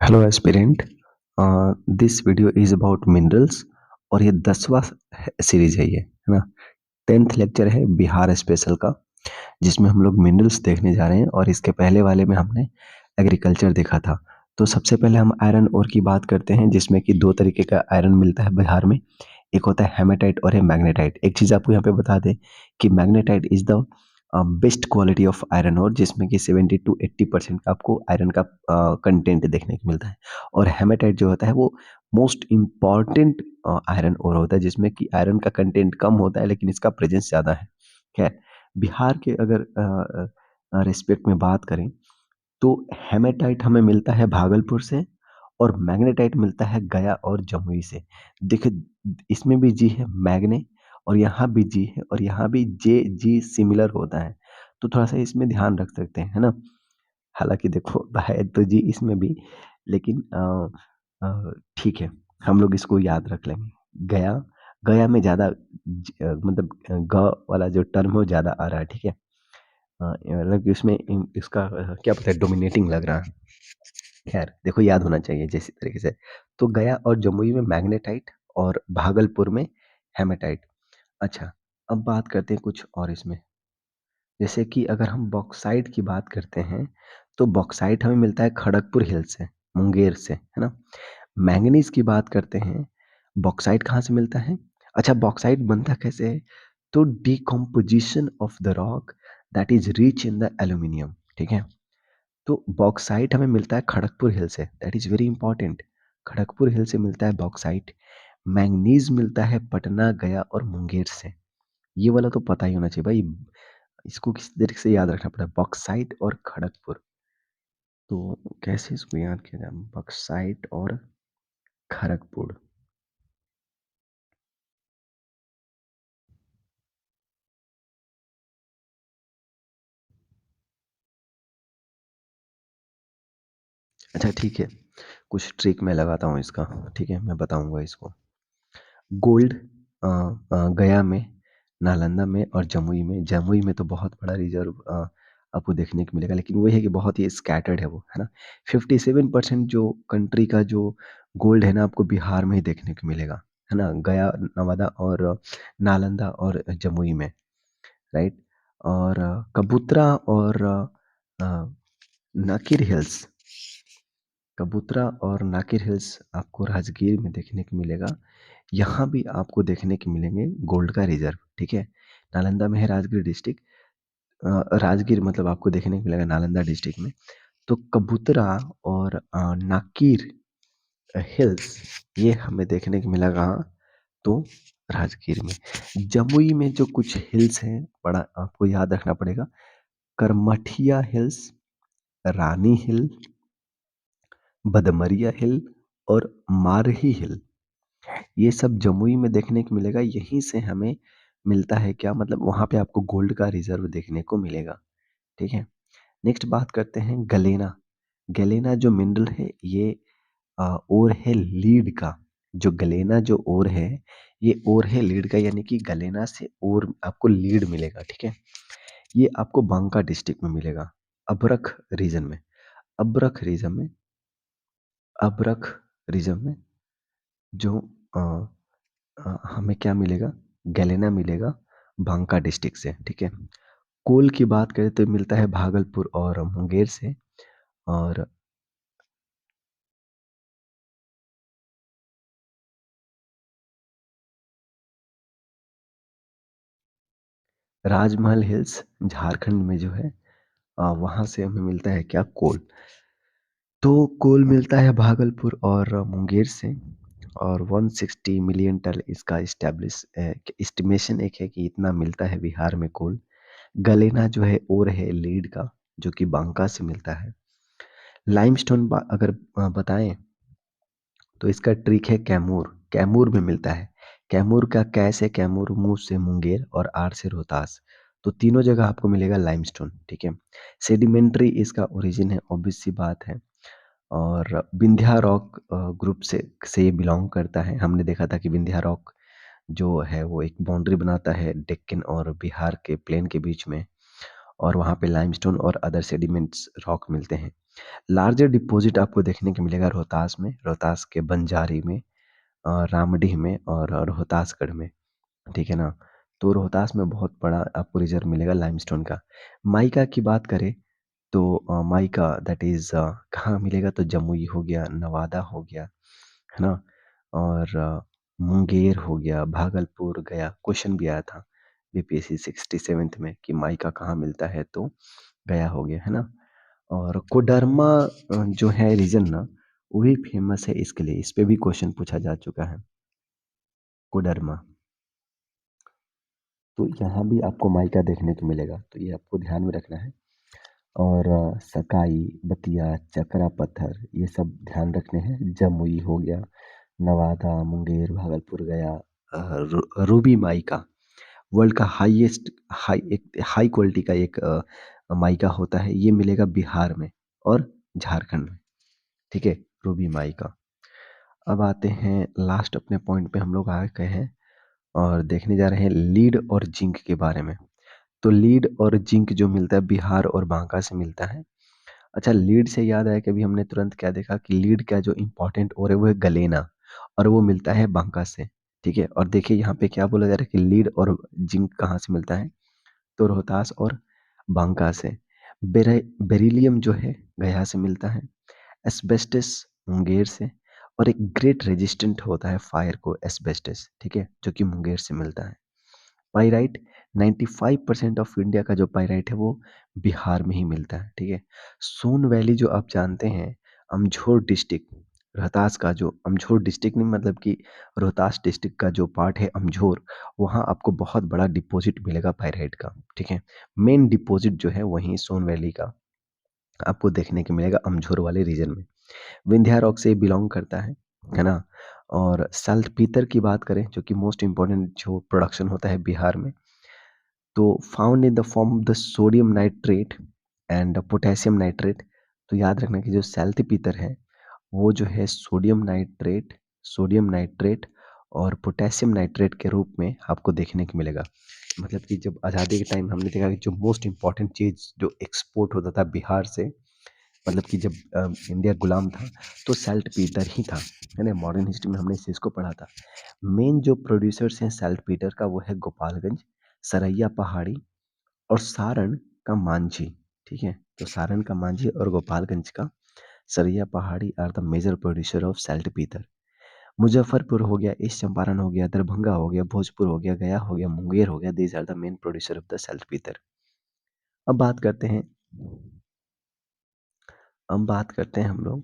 Hello aspirant. This video is about minerals और ये 10वां series है है ना। 10th लेक्चर है बिहार स्पेशल का, जिसमें हम लोग मिनरल्स देखने जा रहे हैं और इसके पहले वाले में हमने एग्रीकल्चर देखा था। तो सबसे पहले हम आयरन ओर की बात करते हैं, जिसमें कि दो तरीके का आयरन मिलता है बिहार में। एक होता है हेमेटाइट और एक मैग्नेटाइट। एक चीज़ आपको यहाँ पे बता दें कि magnetite is the best quality of iron ore, जिसमें कि 70 to 80% का आपको आयरन का कंटेंट देखने को मिलता है। और हेमेटाइट जो होता है वो मोस्ट इम्पॉर्टेंट आयरन ओर होता है, जिसमें कि आयरन का कंटेंट कम होता है लेकिन इसका प्रेजेंस ज़्यादा है। खैर, बिहार के अगर रिस्पेक्ट में बात करें तो हेमेटाइट हमें मिलता है भागलपुर से और मैग्नेटाइट मिलता है गया और जमुई से। देखिए, इसमें भी जी है मैग्ने और यहाँ भी जी है और यहाँ भी जे जी सिमिलर होता है, तो थोड़ा सा इसमें ध्यान रख सकते हैं, है ना। हालांकि देखो है तो जी इसमें भी, लेकिन ठीक है, हम लोग इसको याद रख लेंगे। गया गया में ज़्यादा मतलब ग वाला जो टर्म है वो ज़्यादा आ रहा है, ठीक है। मतलब कि उसमें इसका क्या पता है, डोमिनेटिंग लग रहा है। खैर देखो, याद होना चाहिए जैसे तरीके से। तो गया और जमुई में मैग्नेटाइट और भागलपुर में हेमेटाइट। अच्छा, अब बात करते हैं कुछ और इसमें। जैसे कि अगर हम बॉक्साइट की बात करते हैं तो बॉक्साइट हमें मिलता है खड़गपुर हिल से, मुंगेर से, है ना। मैंगनीज की बात करते हैं, बॉक्साइट कहाँ से मिलता है। अच्छा, बॉक्साइट बनता कैसे है? तो decomposition of the rock that is rich in the aluminium, ठीक है। तो बॉक्साइट हमें मिलता है खड़गपुर हिल से, that is very important. Kharagpur hill से मिलता है बॉक्साइट। मैंगनीज मिलता है पटना, गया और मुंगेर से। ये वाला तो पता ही होना चाहिए भाई, इसको किस तरीके से याद रखना पड़ेगा, बॉक्साइट और खड़गपुर। तो कैसे इसको याद किया जाए, बॉक्साइट और खड़गपुर। अच्छा ठीक है, कुछ ट्रिक मैं लगाता हूँ इसका, ठीक है, मैं बताऊंगा इसको। गोल्ड गया में, नालंदा में और जमुई में। जमुई में तो बहुत बड़ा रिजर्व आपको देखने को मिलेगा, लेकिन वही है कि बहुत ही स्कैटर्ड है वो, है ना। 57% जो कंट्री का जो गोल्ड है ना, आपको बिहार में ही देखने को मिलेगा, है ना। गया, नवादा और नालंदा और जमुई में, राइट। और कबूतरा और नाकिर हिल्स, कबूतरा और नाकिर हिल्स आपको राजगीर में देखने को मिलेगा। यहाँ भी आपको देखने को मिलेंगे गोल्ड का रिजर्व, ठीक है। नालंदा में है राजगीर डिस्ट्रिक्ट, राजगीर मतलब आपको देखने को मिलेगा नालंदा डिस्ट्रिक्ट में। तो कबूतरा और नाकिर हिल्स ये हमें देखने को मिला कहाँ, तो राजगीर में। जमुई में जो कुछ हिल्स हैं, बड़ा आपको याद रखना पड़ेगा। करमठिया हिल्स, रानी हिल, बदमरिया हिल और मारही हिल, ये सब जमुई में देखने को मिलेगा। यहीं से हमें मिलता है क्या, मतलब वहाँ पे आपको गोल्ड का रिजर्व देखने को मिलेगा, ठीक है। नेक्स्ट बात करते हैं गलेना। गलेना जो मिनरल है ये ओर है लीड का। जो गलेना जो ओर है, ये ओर है लीड का, यानी कि गलेना से ओर आपको लीड मिलेगा, ठीक है। ये आपको बांका डिस्ट्रिक्ट में मिलेगा, अबरख रीजन में। अबरख रीजन में, अबरख रीजन में जो अ, हमें क्या मिलेगा, गैलेना मिलेगा बांका डिस्ट्रिक्ट से, ठीक है। कोल की बात करें तो मिलता है भागलपुर और मुंगेर से। और राजमहल हिल्स झारखंड में जो है, वहाँ से हमें मिलता है क्या, कोल। तो कोल मिलता है भागलपुर और मुंगेर से। और 160 मिलियन टन इसका इस्टेब्लिश एस्टिमेशन एक है कि इतना मिलता है बिहार में कोल। गलेना जो है और है लीड का, जो कि बांका से मिलता है। लाइमस्टोन अगर बताएं तो इसका ट्रिक है कैमूर। कैमूर में मिलता है। कैमूर का कैसे, कैमूर, मुंह से मुंगेर और आर से रोहतास, तो तीनों जगह आपको मिलेगा लाइमस्टोन, ठीक है। सेडिमेंट्री इसका ओरिजिन है, ऑब्वियस सी बात है। और विंध्या रॉक ग्रुप से ये बिलोंग करता है। हमने देखा था कि विंध्या रॉक जो है वो एक बाउंड्री बनाता है डेक्कन और बिहार के प्लेन के बीच में। और वहाँ पे लाइमस्टोन और अदर सेडिमेंट्स रॉक मिलते हैं। लार्जर डिपॉजिट आपको देखने को मिलेगा रोहतास में, रोहतास के बंजारी में, रामडीह में और रोहतासगढ़ में, ठीक है ना? तो रोहतास में बहुत बड़ा आपको रिज़र्व मिलेगा लाइमस्टोन का। माइका की बात करें तो माइका दैट इज़ कहाँ मिलेगा, तो जमुई हो गया, नवादा हो गया, है ना? और मुंगेर हो गया, भागलपुर, गया। क्वेश्चन भी आया था बीपीएससी 67th में कि माइका कहाँ मिलता है, तो गया हो गया, है ना? और कोडरमा जो है रीजन ना, वो भी फेमस है इसके लिए, इस पे भी क्वेश्चन पूछा जा चुका है, कोडरमा। तो यहाँ भी आपको माइका देखने को मिलेगा, तो ये आपको ध्यान में रखना है। और सकाई, बतिया, चकरा पत्थर, ये सब ध्यान रखने हैं। जमुई हो गया, नवादा, मुंगेर, भागलपुर, गया। रूबी माइका वर्ल्ड का हाईएस्ट एक हाई क्वालिटी का एक माइका होता है, ये मिलेगा बिहार में और झारखंड में, ठीक है, रूबी माइका। अब आते हैं लास्ट अपने पॉइंट पे, हम लोग आ गए हैं और देखने जा रहे हैं लीड और जिंक के बारे में। तो लीड और जिंक जो मिलता है बिहार और बांका से मिलता है। अच्छा, लीड से याद आया कि अभी हमने तुरंत क्या देखा कि लीड का जो इम्पोर्टेंट ओर है वो है गलेना, और वो मिलता है बांका से, ठीक है। और देखिए यहाँ पे क्या बोला जा रहा है कि लीड और जिंक कहाँ से मिलता है, तो रोहतास और बांका से। बेरिलियम जो है गया से मिलता है। एस्बेस्टस मुंगेर से। और एक ग्रेट रेजिस्टेंट होता है फायर को, एस्बेस्टस, ठीक है, जो कि मुंगेर से मिलता है। पाइराइट, 95% ऑफ इंडिया का जो पाइराइट है वो बिहार में ही मिलता है, ठीक है। सोन वैली जो आप जानते हैं, अमझोर डिस्ट्रिक्ट, रोहतास का जो अमझोर डिस्ट्रिक्ट नहीं, मतलब कि रोहतास डिस्ट्रिक्ट का जो पार्ट है अमझोर, वहाँ आपको बहुत बड़ा डिपॉजिट मिलेगा पाइराइट का, ठीक है। मेन डिपॉजिट जो है वहीं सोन वैली का आपको देखने को मिलेगा अमझोर वाले रीजन में। विंध्या रॉक से बिलोंग करता है ना। और सल्टपीटर की बात करें, जो कि मोस्ट इम्पोर्टेंट जो प्रोडक्शन होता है बिहार में, तो found in the form of the sodium nitrate and potassium nitrate. तो याद रखना कि जो सल्टपीटर है वो जो है सोडियम नाइट्रेट और पोटेशियम नाइट्रेट के रूप में आपको देखने को मिलेगा। मतलब कि जब आज़ादी के टाइम हमने देखा कि जो मोस्ट इम्पॉर्टेंट चीज़ जो एक्सपोर्ट होता था बिहार से, मतलब कि जब इंडिया गुलाम था, तो सल्ट पीटर ही था, है ना। मॉडर्न हिस्ट्री में हमने इस चीज़ को पढ़ा था। मेन जो प्रोड्यूसर्स हैं सल्ट पीटर का वो है गोपालगंज, सरैया पहाड़ी और सारण का मांझी, ठीक है। तो सारण का मांझी और गोपालगंज का सरैया पहाड़ी are the major producer of saltpetre. Muzaffarpur हो गया, ईस्ट चंपारण हो गया, दरभंगा हो गया, भोजपुर हो गया, गया हो गया, मुंगेर हो गया, these are the main producer of the saltpetre. अब बात करते हैं अब बात करते हैं हम लोग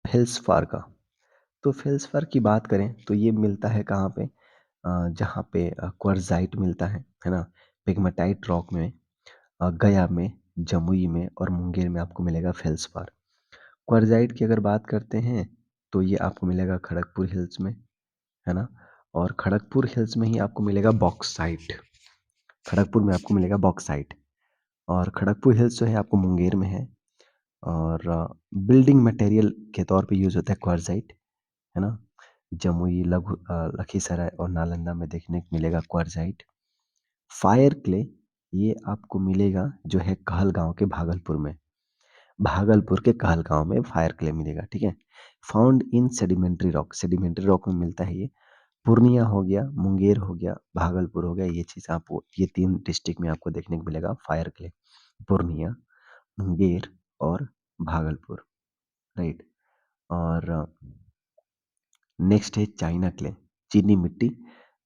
फेल्सफार का। तो फेल्सफार की बात करें तो ये मिलता है कहाँ पे, जहाँ पे क्वार्जाइट मिलता है ना। पिग्मेटाइट रॉक में, गया में, जमुई में और मुंगेर में आपको मिलेगा फेल्सपार। क्वार्जाइट की अगर बात करते हैं तो ये आपको मिलेगा खड़गपुर हिल्स में, है ना। और खड़गपुर हिल्स में ही आपको मिलेगा बॉक्साइट। खड़गपुर में आपको मिलेगा बॉक्साइट। और खड़गपुर हिल्स जो है आपको मुंगेर में है। और बिल्डिंग मटेरियल के तौर पे यूज़ होता है क्वार्जाइट, है ना। जमुई, लखीसराय और नालंदा में देखने को मिलेगा क्वार्जाइट। फायर क्ले ये आपको मिलेगा जो है कहलगांव के भागलपुर में। भागलपुर के कहलगांव में फायर क्ले मिलेगा, ठीक है। फाउंड इन सेडिमेंट्री रॉक में मिलता है ये। पूर्णिया हो गया, मुंगेर हो गया, भागलपुर हो गया, ये चीज़ आपको ये 3 डिस्ट्रिक्ट में आपको देखने को मिलेगा फायर क्ले। पूर्णिया, मुंगेर और भागलपुर, राइट। और नेक्स्ट है चाइना क्ले, चीनी मिट्टी,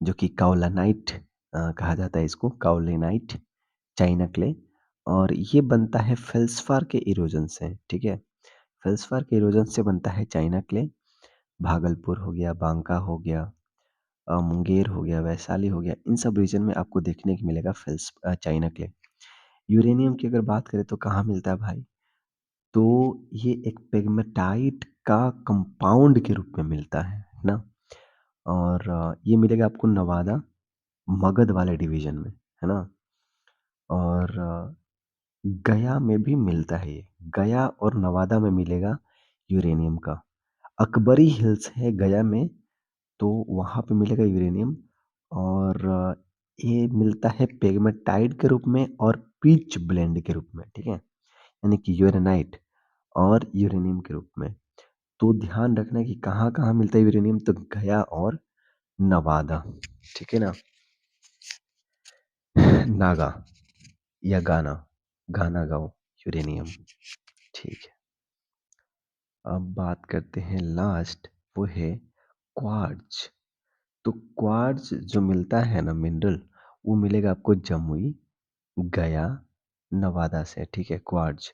जो कि काओलानाइट कहा जाता है इसको, काओलिनाइट, चाइना क्ले। और ये बनता है फेल्सफार के इरोजन से, ठीक है। फेल्सफार के इरोजन से बनता है चाइना क्ले। भागलपुर हो गया, बांका हो गया, मुंगेर हो गया, वैशाली हो गया, इन सब रीजन में आपको देखने को मिलेगा चाइना क्ले। यूरेनियम की अगर बात करें तो कहाँ मिलता है भाई, तो ये एक पेग्मेटाइट का कंपाउंड के रूप में मिलता है ना। और ये मिलेगा आपको नवादा, मगध वाले डिवीजन में, है ना। और गया में भी मिलता है ये, गया और नवादा में मिलेगा यूरेनियम का। अकबरी हिल्स है गया में, तो वहाँ पे मिलेगा यूरेनियम। और ये मिलता है पेग्मेटाइट के रूप में और पिच ब्लेंड के रूप में, ठीक है? यानी कि यूरेनाइट और यूरेनियम के रूप में। तो ध्यान रखना कि कहाँ-कहाँ मिलता है यूरेनियम, तो गया और नवादा, ठीक है ना? नागा या गाना, गाना गाओ, यूरेनियम, ठीक है। अब बात करते हैं लास्ट, वो है क्वार्ट्ज। तो क्वार्ट्ज जो मिलता है ना मिनरल, वो मिलेगा आपको जमुई, गया, नवादा से, ठीक है, क्वार्ट्ज।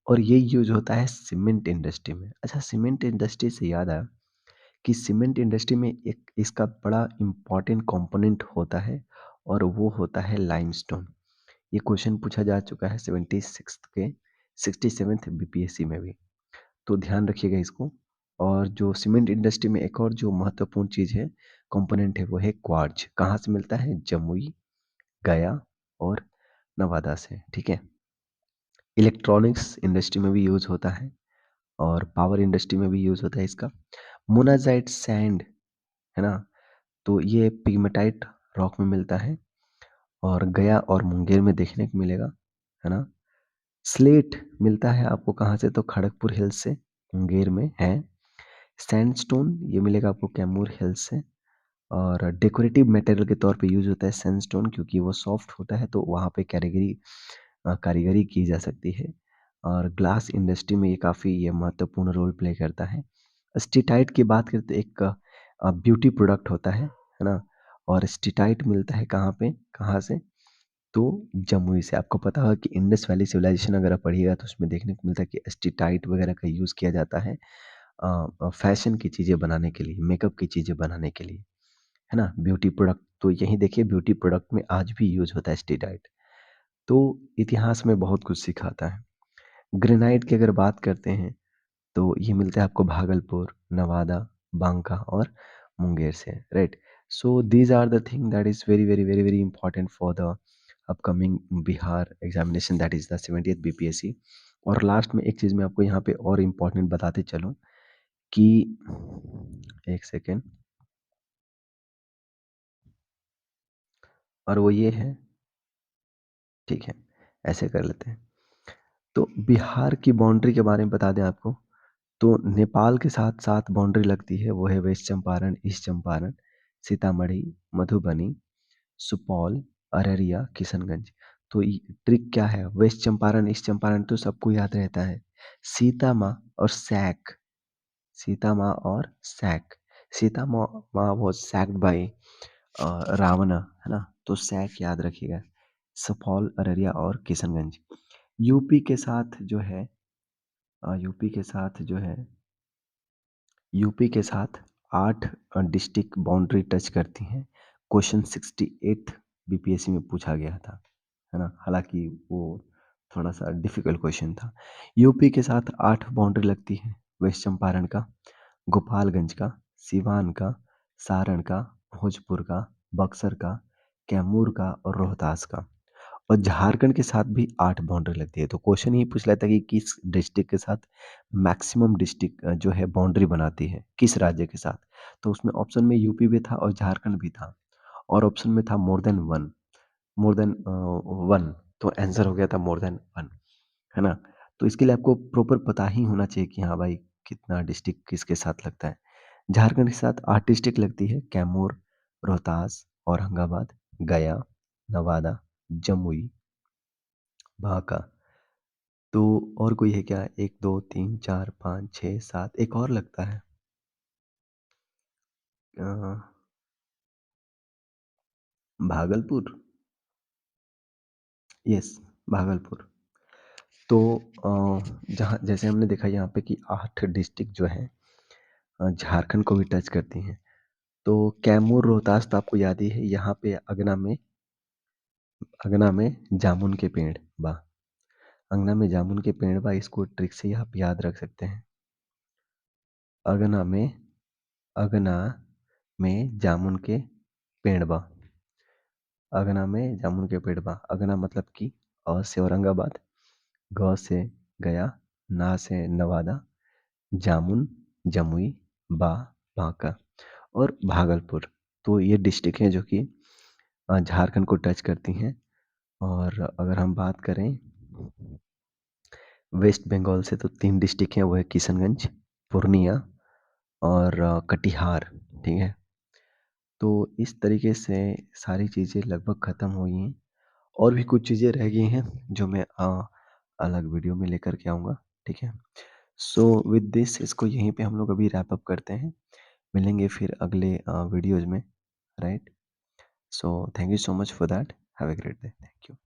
और ये यूज होता है सीमेंट इंडस्ट्री में। अच्छा, सीमेंट इंडस्ट्री से याद आया कि सीमेंट इंडस्ट्री में एक इसका बड़ा इम्पोर्टेंट कंपोनेंट होता है और वो होता है लाइमस्टोन। ये क्वेश्चन पूछा जा चुका है 76 के 67th बीपीएससी में भी, तो ध्यान रखिएगा इसको। और जो सीमेंट इंडस्ट्री में एक और जो महत्वपूर्ण चीज़ है, कंपोनेंट है, वो है क्वार्ट्ज। कहाँ से मिलता है? जमुई, गया और नवादा से, ठीक है। इलेक्ट्रॉनिक्स इंडस्ट्री में भी यूज होता है और पावर इंडस्ट्री में भी यूज होता है इसका। मोनाजाइट सैंड, है ना, तो ये पिग्मेटाइट रॉक में मिलता है और गया और मुंगेर में देखने को मिलेगा, है ना। स्लेट मिलता है आपको कहाँ से? तो खड़गपुर हिल्स से, मुंगेर में है। सैंडस्टोन ये मिलेगा आपको कैमूर हिल्स से। और डेकोरेटिव मटेरियल के तौर पे यूज होता है सैंडस्टोन, क्योंकि वो सॉफ्ट होता है तो वहाँ पे कारीगरी की जा सकती है। और ग्लास इंडस्ट्री में ये काफ़ी ये महत्वपूर्ण रोल प्ले करता है। स्टीटाइट की बात करें तो एक ब्यूटी प्रोडक्ट होता है ना। और स्टीटाइट मिलता है कहाँ पे? कहाँ से? तो जमुई से। आपको पता होगा कि इंडस वैली सिविलाइजेशन अगर आप पढ़िएगा तो उसमें देखने को मिलता है कि स्टीटाइट वगैरह का यूज़ किया जाता है फैशन की चीज़ें बनाने के लिए, मेकअप की चीज़ें बनाने के लिए, है ना? ब्यूटी प्रोडक्ट, तो यहीं देखिए ब्यूटी प्रोडक्ट में आज भी यूज़ होता है स्टीराइड। तो इतिहास में बहुत कुछ सिखाता है। ग्रेनाइट की अगर बात करते हैं तो ये मिलता है आपको भागलपुर, नवादा, बांका और मुंगेर से, right? So these are the thing that is very, very, very, very important for the upcoming Bihar examination, that is the 70th BPSC. और लास्ट में एक चीज़ मैं आपको यहाँ पे और इम्पोर्टेंट बताते चलूँ कि एक सेकंड, और वो ये है, ठीक है, ऐसे कर लेते हैं। तो बिहार की बाउंड्री के बारे में बता दें आपको, तो नेपाल के साथ-साथ बाउंड्री लगती है, वो है वेस्ट चंपारण, ईस्ट चंपारण, सीतामढ़ी, मधुबनी, सुपौल, अररिया, किशनगंज। तो ट्रिक क्या है? वेस्ट चंपारण, ईस्ट चंपारण तो सबको याद रहता है। सीता माँ और सैक, सीता माँ और सैक, सीता माँ वाज सैक्ड बाय रावण, है ना? तो सैक याद रखिएगा। सुपौल, अररिया और किशनगंज। यूपी के साथ जो है यूपी के साथ जो है यूपी के साथ 8 डिस्ट्रिक्ट बाउंड्री टच करती हैं। क्वेश्चन 68 बीपीएससी में पूछा गया था, है ना? हालाँकि वो थोड़ा-सा डिफ़िकल्ट क्वेश्चन था। यूपी के साथ 8 बाउंड्री लगती है, वेस्ट चंपारण का, गोपालगंज का, सिवान का, सारण का, भोजपुर का, बक्सर का, कैमूर का और रोहतास का। और झारखंड के साथ भी 8 बाउंड्री लगती है। तो क्वेश्चन यही पूछ रहा था कि किस डिस्ट्रिक्ट के साथ मैक्सिमम डिस्ट्रिक्ट जो है बाउंड्री बनाती है, किस राज्य के साथ? तो उसमें ऑप्शन में यूपी भी था और झारखंड भी था और ऑप्शन में था मोर देन 1, मोर देन 1, तो आंसर हो गया था मोर देन 1, है ना? तो इसके लिए आपको प्रॉपर पता ही होना चाहिए कि हाँ भाई, कितना डिस्ट्रिक्ट किसके साथ लगता है। झारखंड के साथ 8 डिस्ट्रिक्ट लगती है, कैमूर, रोहतास, औरंगाबाद, गया, नवादा, जमुई, बांका। तो और कोई है क्या? 1, 2, 3, 4, 5, 6, 7, एक और लगता है। अ, भागलपुर? यस, भागलपुर। तो जहाँ जैसे हमने देखा यहाँ पे कि 8 डिस्ट्रिक्ट जो हैं झारखंड को भी टच करती हैं। तो कैमूर, रोहतास तो आपको याद ही है, यहाँ पे अगना में जामुन के पेड़ बा। अंगना में जामुन के पेड़ बा, इसको ट्रिक से ही आप याद रख सकते हैं। अगना में अगना में जामुन के पेड़ बा। अगना में जामुन के पेड़ बा। अगना मतलब कि अ से औरंगाबाद, ग से गया, ना से नवादा, जामुन, जमुई, बा बांका और भागलपुर। तो ये डिस्ट्रिक्ट हैं जो कि झारखंड को टच करती हैं। और अगर हम बात करें वेस्ट बंगाल से, तो 3 डिस्ट्रिक्ट हैं, वो है किशनगंज, पूर्णिया और कटिहार, ठीक है? तो इस तरीके से सारी चीज़ें लगभग ख़त्म हुई हैं और भी कुछ चीज़ें रह गई हैं जो मैं अलग वीडियो में लेकर के आऊँगा, ठीक है? सो विद दिस इसको यहीं पे हम लोग अभी रैप अप करते हैं। मिलेंगे फिर अगले वीडियोज़ में, right? So thank you so much for that. Have a great day. Thank you.